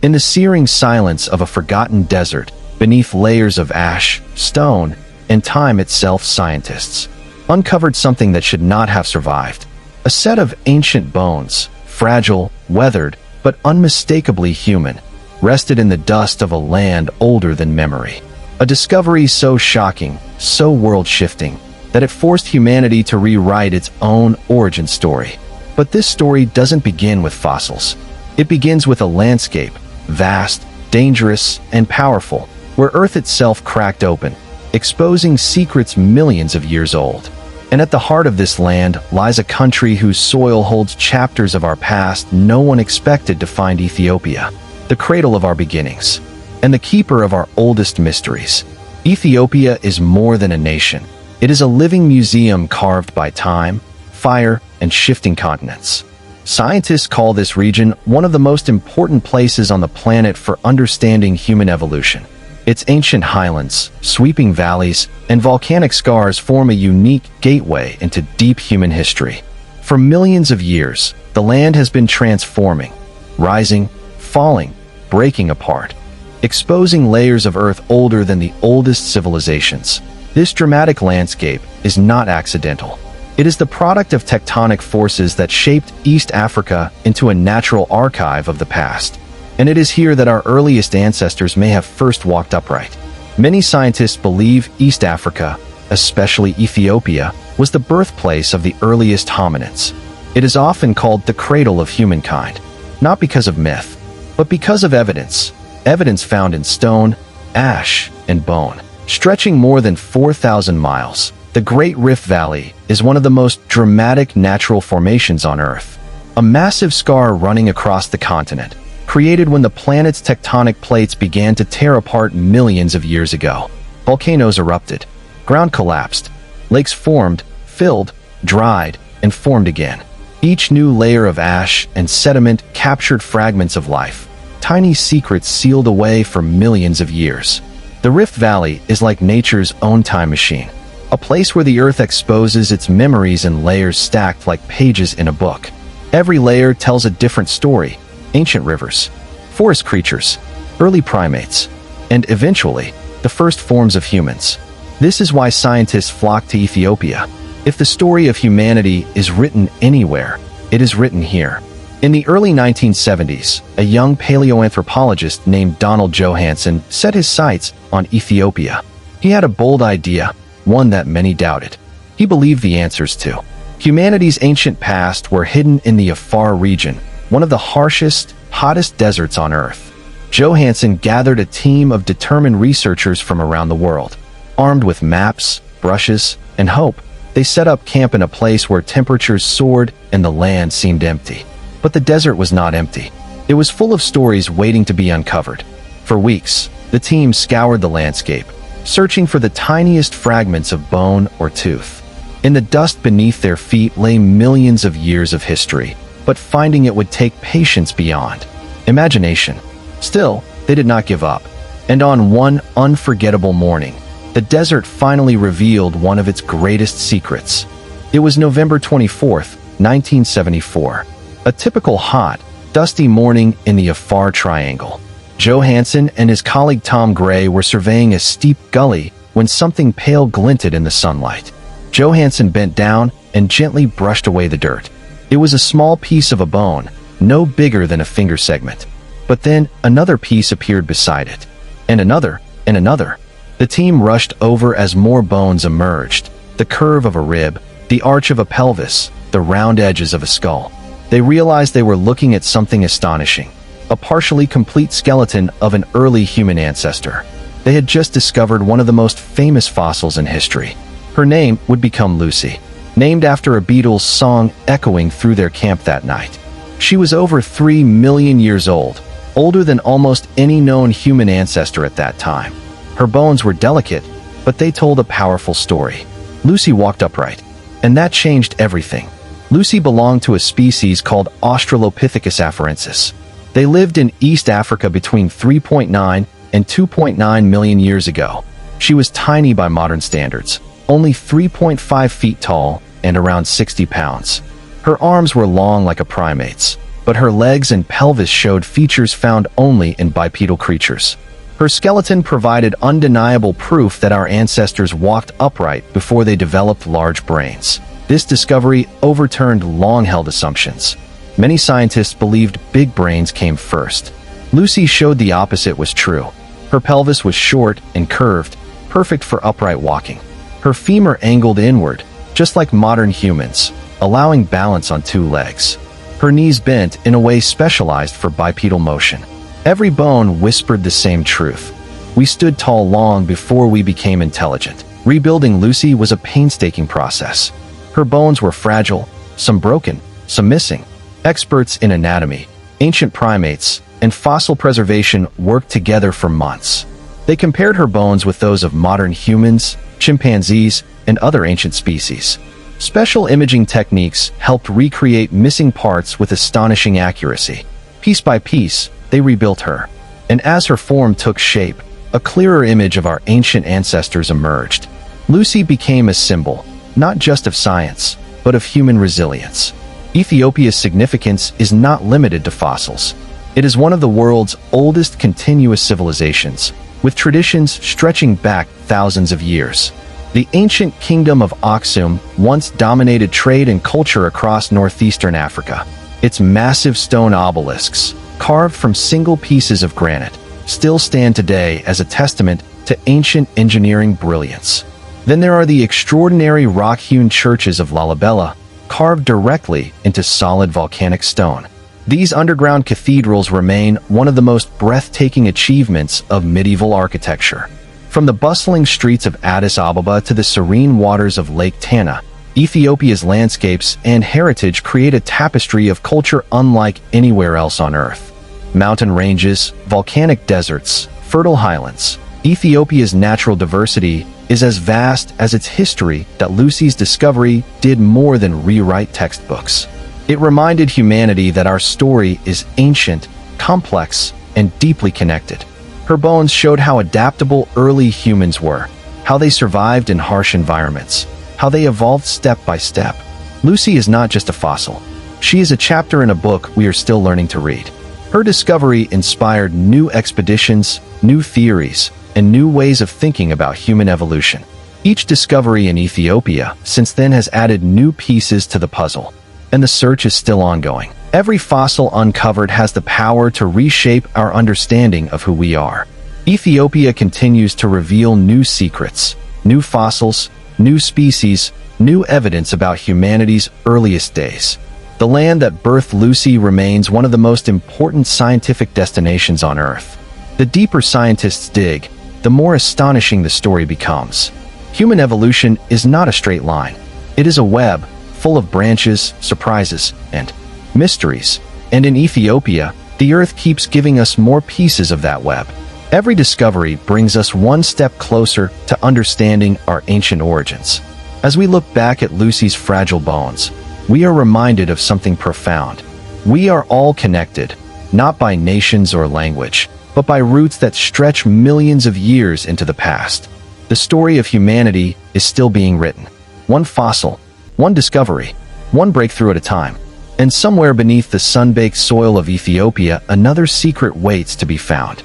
In the searing silence of a forgotten desert, beneath layers of ash, stone, and time itself, scientists uncovered something that should not have survived. A set of ancient bones, fragile, weathered, but unmistakably human, rested in the dust of a land older than memory. A discovery so shocking, so world-shifting, that it forced humanity to rewrite its own origin story. But this story doesn't begin with fossils. It begins with a landscape, vast, dangerous, and powerful, where Earth itself cracked open, exposing secrets millions of years old. And at the heart of this land lies a country whose soil holds chapters of our past no one expected to find: Ethiopia, the cradle of our beginnings, and the keeper of our oldest mysteries. Ethiopia is more than a nation. It is a living museum carved by time, fire, and shifting continents. Scientists call this region one of the most important places on the planet for understanding human evolution. Its ancient highlands, sweeping valleys, and volcanic scars form a unique gateway into deep human history. For millions of years, the land has been transforming, rising, falling, breaking apart, exposing layers of Earth older than the oldest civilizations. This dramatic landscape is not accidental. It is the product of tectonic forces that shaped East Africa into a natural archive of the past. And it is here that our earliest ancestors may have first walked upright. Many scientists believe East Africa, especially Ethiopia, was the birthplace of the earliest hominids. It is often called the cradle of humankind, not because of myth, but because of evidence. Evidence found in stone, ash, and bone. Stretching more than 4,000 miles, the Great Rift Valley is one of the most dramatic natural formations on Earth. A massive scar running across the continent, created when the planet's tectonic plates began to tear apart millions of years ago. Volcanoes erupted, ground collapsed, lakes formed, filled, dried, and formed again. Each new layer of ash and sediment captured fragments of life, tiny secrets sealed away for millions of years. The Rift Valley is like nature's own time machine, a place where the Earth exposes its memories in layers stacked like pages in a book. Every layer tells a different story: ancient rivers, forest creatures, early primates, and eventually, the first forms of humans. This is why scientists flock to Ethiopia. If the story of humanity is written anywhere, it is written here. In the early 1970s, a young paleoanthropologist named Donald Johanson set his sights on Ethiopia. He had a bold idea, one that many doubted. He believed the answers to humanity's ancient past were hidden in the Afar region, one of the harshest, hottest deserts on Earth. Johanson gathered a team of determined researchers from around the world. Armed with maps, brushes, and hope, they set up camp in a place where temperatures soared and the land seemed empty. But the desert was not empty. It was full of stories waiting to be uncovered. For weeks, the team scoured the landscape, searching for the tiniest fragments of bone or tooth. In the dust beneath their feet lay millions of years of history, but finding it would take patience beyond imagination. Still, they did not give up. And on one unforgettable morning, the desert finally revealed one of its greatest secrets. It was November 24th, 1974. A typical hot, dusty morning in the Afar Triangle. Johanson and his colleague Tom Gray were surveying a steep gully when something pale glinted in the sunlight. Johanson bent down and gently brushed away the dirt. It was a small piece of a bone, no bigger than a finger segment. But then another piece appeared beside it, and another, and another. The team rushed over as more bones emerged: the curve of a rib, the arch of a pelvis, the round edges of a skull. They realized they were looking at something astonishing: a partially complete skeleton of an early human ancestor. They had just discovered one of the most famous fossils in history. Her name would become Lucy, named after a Beatles song echoing through their camp that night. She was over 3 million years old, older than almost any known human ancestor at that time. Her bones were delicate, but they told a powerful story. Lucy walked upright, and that changed everything. Lucy belonged to a species called Australopithecus afarensis. They lived in East Africa between 3.9 and 2.9 million years ago. She was tiny by modern standards, only 3.5 feet tall and around 60 pounds. Her arms were long like a primate's, but her legs and pelvis showed features found only in bipedal creatures. Her skeleton provided undeniable proof that our ancestors walked upright before they developed large brains. This discovery overturned long-held assumptions. Many scientists believed big brains came first. Lucy showed the opposite was true. Her pelvis was short and curved, perfect for upright walking. Her femur angled inward, just like modern humans, allowing balance on two legs. Her knees bent in a way specialized for bipedal motion. Every bone whispered the same truth. We stood tall long before we became intelligent. Rebuilding Lucy was a painstaking process. Her bones were fragile, some broken, some missing. Experts in anatomy, ancient primates, and fossil preservation worked together for months. They compared her bones with those of modern humans, chimpanzees, and other ancient species. Special imaging techniques helped recreate missing parts with astonishing accuracy. Piece by piece, they rebuilt her. And as her form took shape, a clearer image of our ancient ancestors emerged. Lucy became a symbol, not just of science, but of human resilience. Ethiopia's significance is not limited to fossils. It is one of the world's oldest continuous civilizations, with traditions stretching back thousands of years. The ancient Kingdom of Aksum once dominated trade and culture across northeastern Africa. Its massive stone obelisks, carved from single pieces of granite, still stand today as a testament to ancient engineering brilliance. Then there are the extraordinary rock-hewn churches of Lalibela, carved directly into solid volcanic stone. These underground cathedrals remain one of the most breathtaking achievements of medieval architecture. From the bustling streets of Addis Ababa to the serene waters of Lake Tana, Ethiopia's landscapes and heritage create a tapestry of culture unlike anywhere else on Earth. Mountain ranges, volcanic deserts, fertile highlands. Ethiopia's natural diversity is as vast as its history that Lucy's discovery did more than rewrite textbooks. It reminded humanity that our story is ancient, complex, and deeply connected. Her bones showed how adaptable early humans were, how they survived in harsh environments, how they evolved step by step. Lucy is not just a fossil. She is a chapter in a book we are still learning to read. Her discovery inspired new expeditions, new theories, and new ways of thinking about human evolution. Each discovery in Ethiopia since then has added new pieces to the puzzle, and the search is still ongoing. Every fossil uncovered has the power to reshape our understanding of who we are. Ethiopia continues to reveal new secrets, new fossils, new species, new evidence about humanity's earliest days. The land that birthed Lucy remains one of the most important scientific destinations on Earth. The deeper scientists dig, the more astonishing the story becomes. Human evolution is not a straight line. It is a web, full of branches, surprises, and mysteries. And in Ethiopia, the Earth keeps giving us more pieces of that web. Every discovery brings us one step closer to understanding our ancient origins. As we look back at Lucy's fragile bones, we are reminded of something profound. We are all connected, not by nations or language, but by roots that stretch millions of years into the past. The story of humanity is still being written. One fossil, one discovery, one breakthrough at a time. And somewhere beneath the sun-baked soil of Ethiopia, another secret waits to be found.